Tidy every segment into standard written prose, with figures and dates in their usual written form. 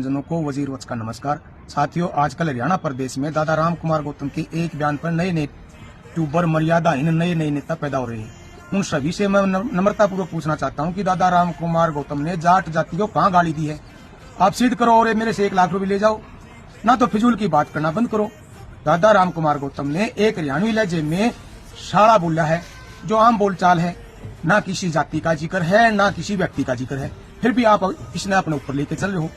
जनजनों को वजीर वत्स का नमस्कार। साथियों, आजकल हरियाणा प्रदेश में दादा राम कुमार गौतम के एक बयान पर नए नए ट्यूबर मर्यादाहीन नए नए नेता पैदा हो रहे हैं। उन सभी से मैं नम्रतापूर्वक पूछना चाहता हूं कि दादा राम कुमार गौतम ने जाट जाति को कहां गाली दी है? आप सीट करो और मेरे से 1 लाख रुपए ले जाओ, ना तो फिजूल की बात करना बंद करो। दादा राम कुमार गौतम ने एक हरियाणवी लहजे में शाड़ा बोला है, जो आम बोलचाल है, ना किसी जाति का जिक्र है, ना किसी व्यक्ति का जिक्र है। फिर भी आप इसने अपने ऊपर लेके चल रहे हो।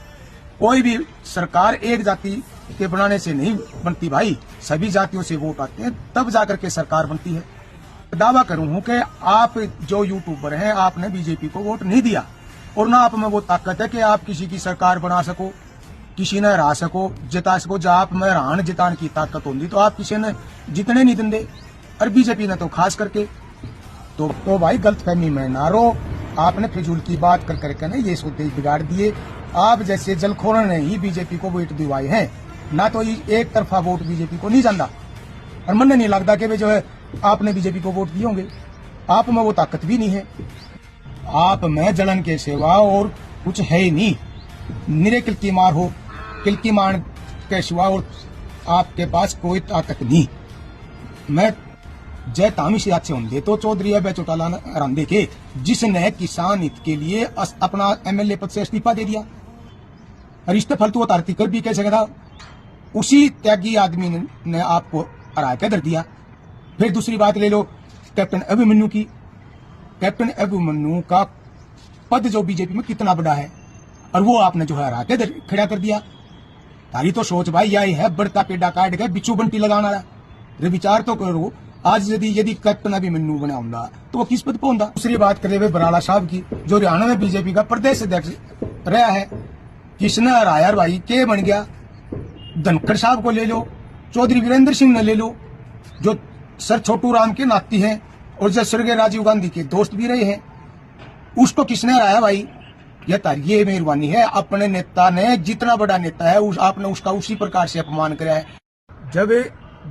कोई भी सरकार एक जाति के बनाने से नहीं बनती भाई, सभी जातियों से वोट आते हैं तब जाकर के सरकार बनती है। दावा करूं हूं कि आप जो यूट्यूबर हैं, आपने बीजेपी को वोट नहीं दिया और ना आप में वो ताकत है कि आप किसी की सरकार बना सको, किसी ने हरा सको, जिता सको। जब आप में हरान जितान की ताकत होती तो आप किसी ने जितने नहीं देंगे, और बीजेपी ने तो खास करके तो भाई गलतफहमी में ना रहो। आपने फिजूल की बात कर करके ना ये सोते बिगाड़ दिए। आप जैसे जलखोरों ने ही बीजेपी को वोट दिवाए हैं, ना तो एक तरफा वोट बीजेपी को नहीं जाता, और मन नहीं लगता कि वे जो है आपने बीजेपी को वोट दिए होंगे। आप में वो ताकत भी नहीं है, आप में जलन के सिवा और कुछ है ही नहीं। निरे किलकी मार हो, किलकी मार के सिवा और आपके पास कोई ताकत नहीं। मैं जय तामी से अच्छे होंगे तो चौधरी अब चौटाला रांदे के, जिसने किसान हित के लिए अपना एमएलए पद से इस्तीफा दे दिया, और इस्तीफा तो उतारती कर भी कह सकता, उसी त्यागी आदमी ने आपको हरा के धर दिया। फिर दूसरी बात ले लो कैप्टन अभिमन्यु की। कैप्टन अभिमन्यु का पद जो बीजेपी में कितना बड़ा है, और वो आपने जो है हरा के खड़ा कर दिया। तारी तो सोच भाई यही है, बढ़ता पेड़ा काट के बिच्छू बंटी लगाना रहा। विचार तो करो, आज यदि कैप्टन अभिमन्यु बना होगा तो वो किस पद पर होगा। दूसरी बात करें हुए बराला साहब की, जो हरियाणा में बीजेपी का प्रदेश अध्यक्ष रहा है, किसने हराया भाई, के बन गया? धनखड़ साहब को ले लो, चौधरी वीरेंद्र सिंह ने ले लो, जो सर छोटू राम के नाती हैं और जो स्वर्गीय राजीव गांधी के दोस्त भी रहे हैं, उसको किसने हराया भाई? ये मेहरबानी है, अपने नेता ने, जितना बड़ा नेता है आपने उसका उसी प्रकार से अपमान कराया है। जब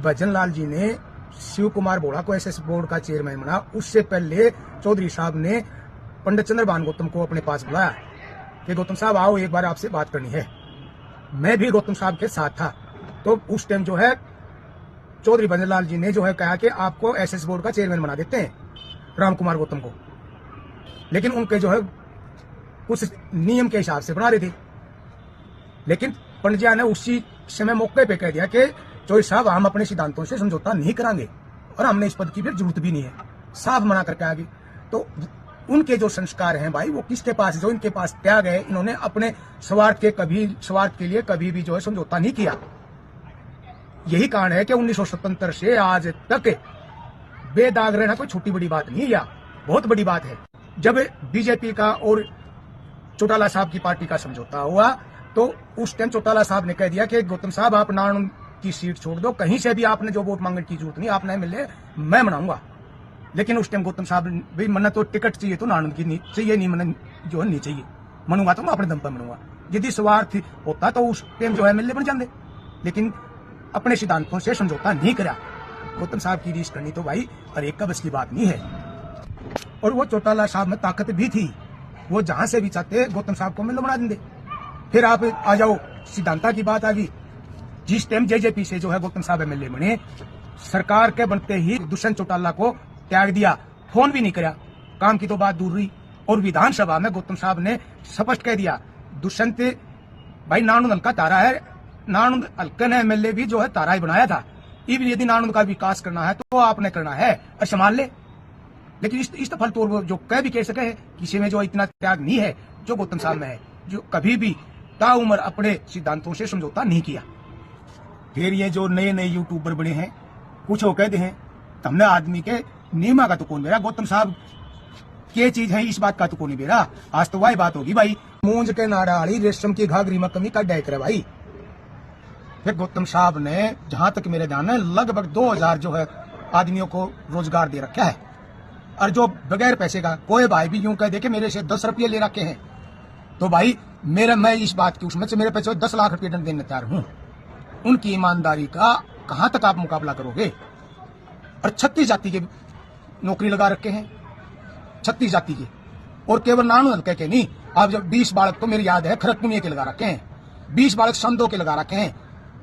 भजन लाल जी ने शिव कुमार बोड़ा को एसएस बोर्ड का चेयरमैन बना, उससे पहले चौधरी साहब ने पंडित चंद्रभान गौतम को अपने पास बुलाया कि गौतम साहब आओ, एक बार आपसे बात करनी है। मैं भी गौतम साहब के साथ था। तो उस टाइम जो है चौधरी भजन लाल जी ने जो है कहा कि आपको एसएस बोर्ड का चेयरमैन बना देते हैं राम कुमार गौतम को, लेकिन उनके जो है कुछ नियम के हिसाब से बना रहे थे। लेकिन पंडित जी ने उसी समय मौके पे कह दिया कि चौधरी साहब हम अपने सिद्धांतों से समझौता नहीं करांगे और हमने इस पद की भी जरूरत भी नहीं है, साफ मना करके आगे। तो उनके जो संस्कार हैं भाई, वो किसके पास, जो इनके पास त्याग है, इन्होंने अपने स्वार्थ के लिए कभी भी जो है समझौता नहीं किया। यही कारण है कि 1977 से आज तक बेदाग रहना कोई छोटी बड़ी बात नहीं है, या बहुत बड़ी बात है। जब बीजेपी का और चौटाला साहब की पार्टी का समझौता हुआ तो उस टाइम चौटाला साहब ने कह दिया कि गौतम साहब आप नान की सीट छोड़ दो, कहीं से भी आपने जो वोट मांगने की जरूरत नहीं, आपने एमएलए मैं बनाऊंगा। लेकिन उस टाइम गौतम साहब भाई मना तो टिकट चाहिए तो नान की नहीं चाहिए, नहीं मन जो है नहीं चाहिए, मनूंगा तो मैं अपने दम पर मनूंगा। यदि स्वार्थ होता तो उस टाइम जो है एमएलए बन जाते, लेकिन अपने सिद्धांतों से समझौता नहीं करा। गौतम साहब की रीस करनी तो भाई हर एक का बस की बात नहीं है। और वो चौटाला साहब में ताकत भी थी, वो जहां से भी चाहते गौतम साहब को एमएलए बना देंगे। फिर आप आ जाओ, सिद्धांता की बात आ गई। जिस टाइम जेजेपी से जो है गौतम साहब एमएलए बने, सरकार के बनते ही दुष्यंत चौटाला को त्याग दिया, फोन भी नहीं कराया, काम की तो बात दूर रही। और विधानसभा में गौतम साहब ने स्पष्ट कह दिया, दुष्यंत भाई नानुद हल्का तारा है, नानुद हल्के ने एमएलए भी जो है तारा ही बनाया था, यदि नानुद का विकास करना है तो आपने करना है और संभाल ले। लेकिन इस फल तो जो कह भी कह सके, किसी में जो इतना त्याग नहीं है जो गौतम साहब में है, जो कभी भी ताउम्र अपने सिद्धांतों से समझौता नहीं किया। फिर ये जो नए नए यूट्यूबर बने हैं, कुछ वो कहते हैं हमने आदमी के नियमा का तो कौन बेरा, गौतम साहब क्या चीज है इस बात का तो कौन नहीं बेरा। आज तो वही बात होगी भाई, मूंज के नाड़ाड़ी रेशम की घाघरी में कमी का डायक रहे भाई। फिर गौतम साहब ने जहां तक मेरे ध्यान है लगभग 2000 जो है आदमियों को रोजगार दे रखा है, और जो बगैर पैसे का, कोई भाई भी यूं कह दे कि मेरे से 10 रुपये ले रखे हैं तो भाई मैं इस बात की उसमें से मेरे पैसे 10 लाख रुपये दंड देने तैयार हूं। उनकी ईमानदारी का कहां तक आप मुकाबला करोगे? और 36 जाति के नौकरी लगा रखे हैं, 36 जाति के, और केवल नानू हल्के के नहीं, आप जब 20 बालक तो मेरी याद है खरगपुर के लगा रखे हैं। 20 बालक संदो के लगा रखे हैं।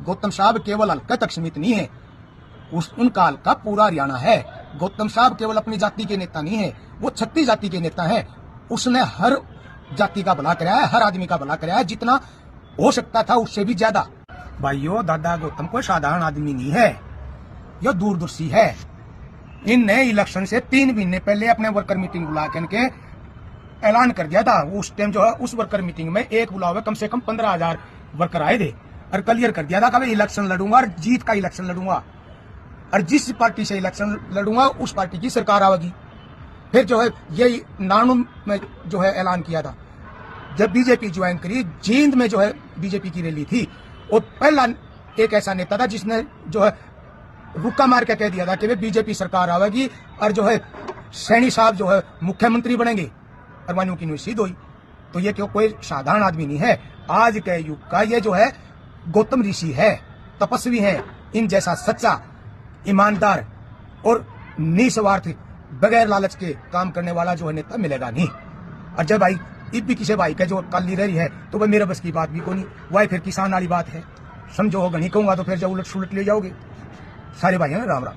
गौतम साहब केवल हल्के तक सीमित नहीं है, उन काल का पूरा हरियाणा है। गौतम साहब केवल अपनी जाति के नेता नहीं है, वो 36 जाति के नेता है। उसने हर जाति का भला कराया है, हर आदमी का भला कराया है, जितना हो सकता था उससे भी ज्यादा। भाइयों, दादा गौतम कोई साधारण आदमी नहीं है, यह दूरदर्शी है। इनने इलेक्शन से 3 महीने पहले अपने वर्कर मीटिंग बुला के ऐलान कर दिया था। उस टाइम जो है उस वर्कर मीटिंग में एक बुलावे कम से कम 15,000 वर्कर आए थे और क्लियर कर दिया था कि इलेक्शन लड़ूंगा और जीत का इलेक्शन लड़ूंगा, और जिस पार्टी से इलेक्शन लड़ूंगा उस पार्टी की सरकार आवेगी। फिर जो है यही नानू में जो है ऐलान किया था। जब बीजेपी ज्वाइन करी, जींद में जो है बीजेपी की रैली थी, और पहला एक ऐसा नेता था जिसने जो है रुक्का मार के कह दिया था कि वे बीजेपी सरकार आवेगी और जो है सैनी साहब जो है मुख्यमंत्री बनेंगे, और मानो की न्यूज हुई। तो ये क्यों कोई साधारण आदमी नहीं है, आज के युग का ये जो है गौतम ऋषि है, तपस्वी है। इन जैसा सच्चा, ईमानदार और निस्वार्थ, बगैर लालच के काम करने वाला जो है नेता मिलेगा नहीं। और जब भाई इब भी किसी भाई का जो कल रही है तो वह मेरे बस की बात भी को नहीं, वह फिर किसान वाली बात है, समझो होगा नहीं कहूंगा तो फिर जब उलट सुलट ले जाओगे। सारे भाई हैं, राम राम।